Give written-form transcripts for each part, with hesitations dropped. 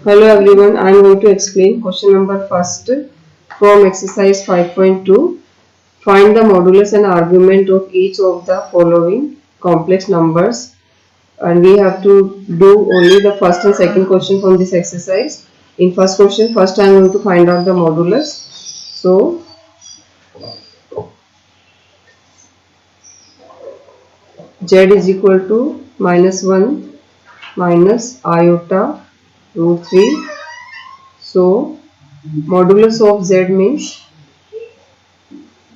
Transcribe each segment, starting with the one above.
Hello everyone, I am going to explain question number first from exercise 5.2. Find the modulus and argument of each of the following complex numbers, and we have to do only the first and second question from this exercise. In first question, first I am going to find out the modulus. So z is equal to -1 minus iota root 3. So modulus of z means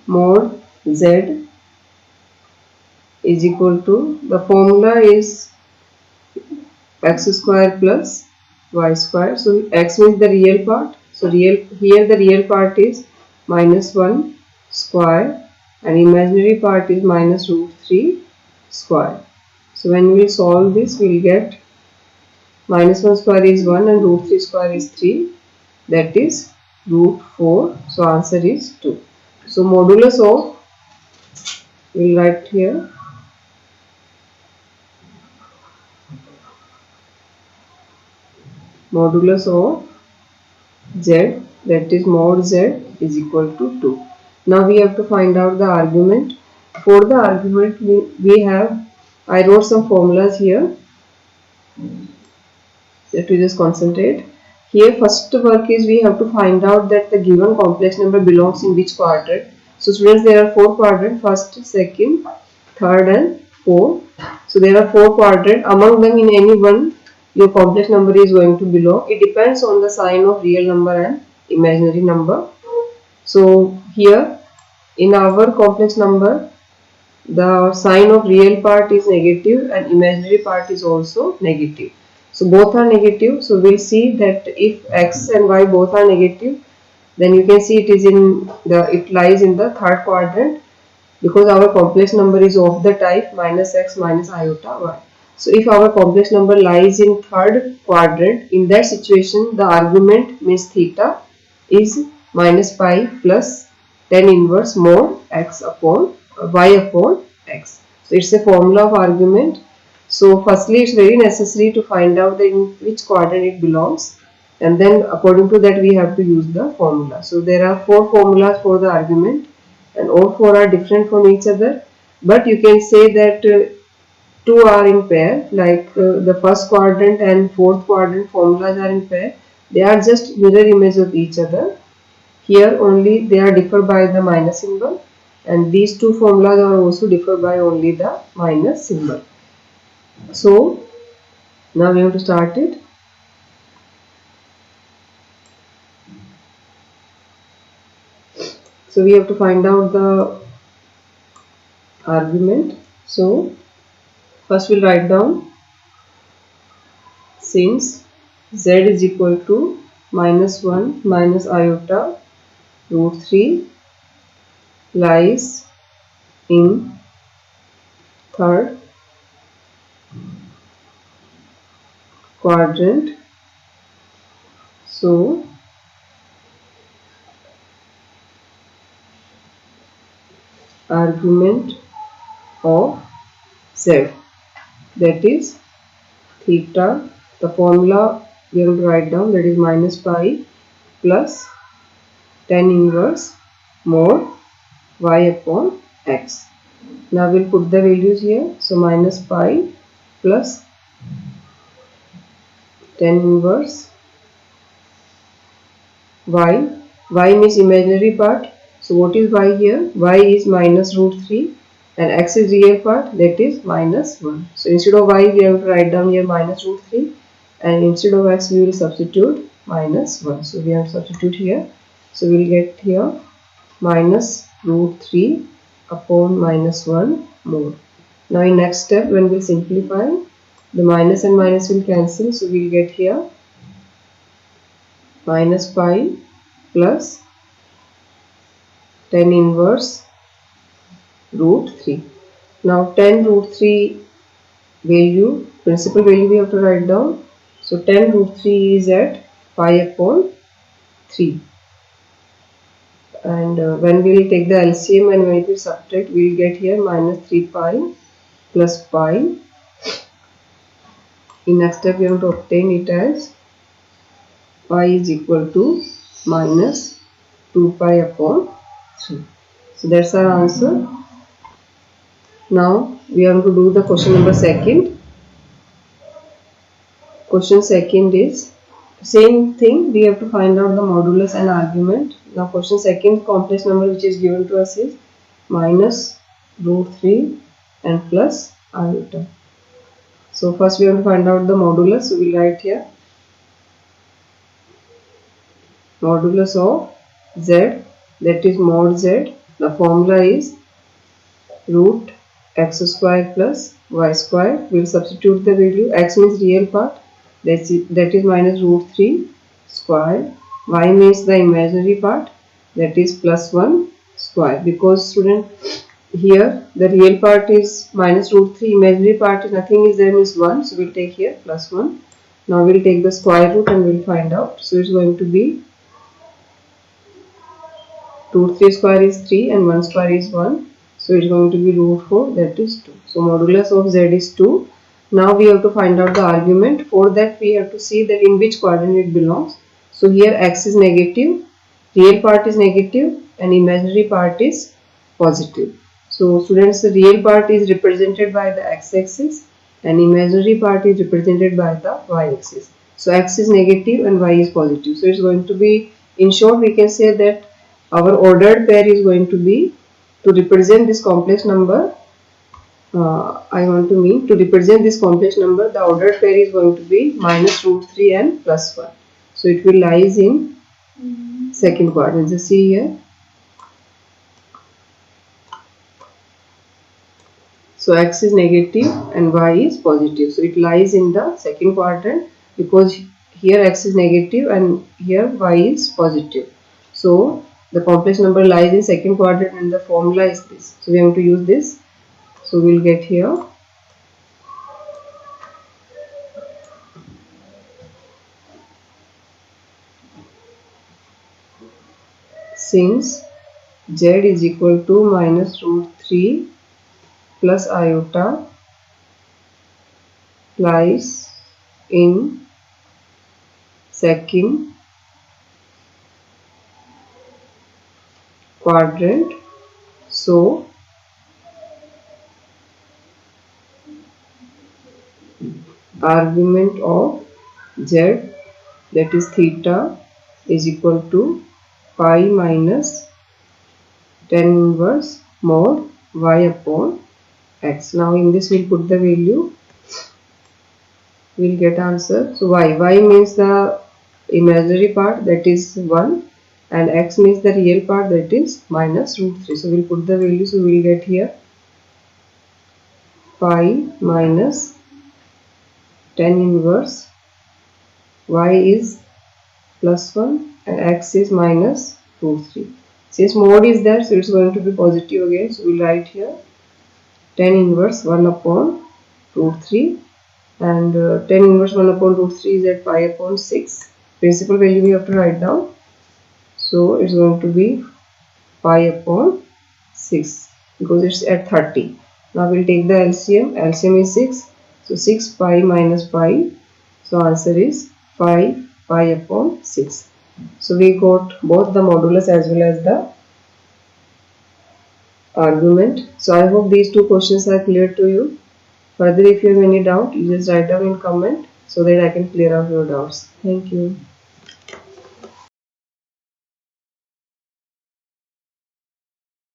mod z is equal to, the formula is x square plus y square. So x means the real part. So here the real part is -1 square and imaginary part is minus root 3 square. So when we solve this, we will get -1 square is 1 and root 3 square is 3, that is root 4. So answer is 2. So modulus of, we will write here, modulus of z, that is mod z, is equal to 2. Now we have to find out the argument. For the argument we have, I wrote some formulas here. Let me just concentrate. Here first work is we have to find out that the given complex number belongs in which quadrant. So students, there are 4 quadrants, first, second, third and fourth. So there are 4 quadrants. Among them, in any one your complex number is going to belong. It depends on the sign of real number and imaginary number. So here in our complex number, the sign of real part is negative and imaginary part is also negative. So both are negative. So we'll see that if x and y both are negative, then you can see it lies in the third quadrant, because our complex number is of the type minus x minus iota y. So if our complex number lies in third quadrant, in that situation the argument means theta is minus pi plus tan inverse mod x upon y upon x. So it's a formula of argument. So firstly, it's very necessary to find out in which quadrant it belongs, and then according to that we have to use the formula. So there are 4 formulas for the argument and all 4 are different from each other, but you can say that 2 are in pair, like the first quadrant and fourth quadrant formulas are in pair. They are just mirror image of each other. Here only they are differ by the minus symbol, and these 2 formulas are also differ by only the minus symbol. So now we have to start it. So we have to find out the argument. So first we'll write down, since z is equal to -1 minus iota root 3 lies in third quadrant, so argument of z, that is theta. The formula we have to write down, that is minus pi plus tan inverse mod y upon x. Now we'll put the values here. So minus pi plus tan inverse y. Y means imaginary part. So what is y here? Y is minus root 3 and x is real part, that is -1. So instead of y we have to write down here minus root 3, and instead of x we will substitute -1. So we have to substitute here. So we will get here minus root 3 upon -1 more. Now in next step, when we will simplify, the minus and minus will cancel. So we will get here minus pi plus tan inverse root 3. Now tan root 3 value, principal value we have to write down. So tan root 3 is at pi upon 3, and when we will take the LCM and when we subtract, we will get here minus 3 pi plus pi. In next step we have to obtain it as y is equal to minus 2 pi upon 3. So that's our answer. Now we have to do the question number second. Question second is same thing. We have to find out the modulus and argument. Now question second, complex number which is given to us is minus root 3 and plus iota. So first we have to find out the modulus. So we'll write here modulus of z, that is mod z. The formula is root x square plus y square. We'll substitute the value. X means real part, that is minus root 3 square. Y means the imaginary part, that is plus 1 square. Because student, here the real part is minus root 3, imaginary part is nothing is there, means 1. So we'll take here plus 1. Now we'll take the square root and we'll find out. So it's going to be root 3 square is 3 and 1 square is 1. So it's going to be root 4, that is 2. So modulus of z is 2. Now we have to find out the argument. For that we have to see that in which quadrant it belongs. So here x is negative, real part is negative and imaginary part is positive. So students, the real part is represented by the x-axis and imaginary part is represented by the y-axis. So x is negative and y is positive. So it's going to be, in short we can say that our ordered pair is going to be, to represent this complex number, to represent this complex number, the ordered pair is going to be minus root 3 and plus 1. So it will lies in second quadrant. Just see here. So x is negative and y is positive. So it lies in the second quadrant because here x is negative and here y is positive. So the complex number lies in second quadrant and the formula is this. So we have to use this. So we'll get here since z is equal to minus root 3 plus iota lies in second quadrant. So argument of z, that is theta, is equal to pi minus tan inverse mod y upon x. Now in this we'll put the value, we'll get answer. So y means the imaginary part, that is 1, and x means the real part, that is minus root 3. So we'll put the value. So we'll get here pi minus tan inverse y is plus 1 and x is minus root 3. Since mod is there, so it's going to be positive again. So we'll write here tan inverse 1 upon root 3, and tan inverse 1 upon root 3 is at pi upon 6. Principal value we have to write down. So it's going to be pi upon 6 because it's at 30. Now we'll take the LCM. LCM is 6. So 6 pi minus pi. So answer is 5 pi upon 6. So we got both the modulus as well as the argument. So I hope these two questions are clear to you. Further, if you have any doubt, you just write down in comment so that I can clear out your doubts. Thank you.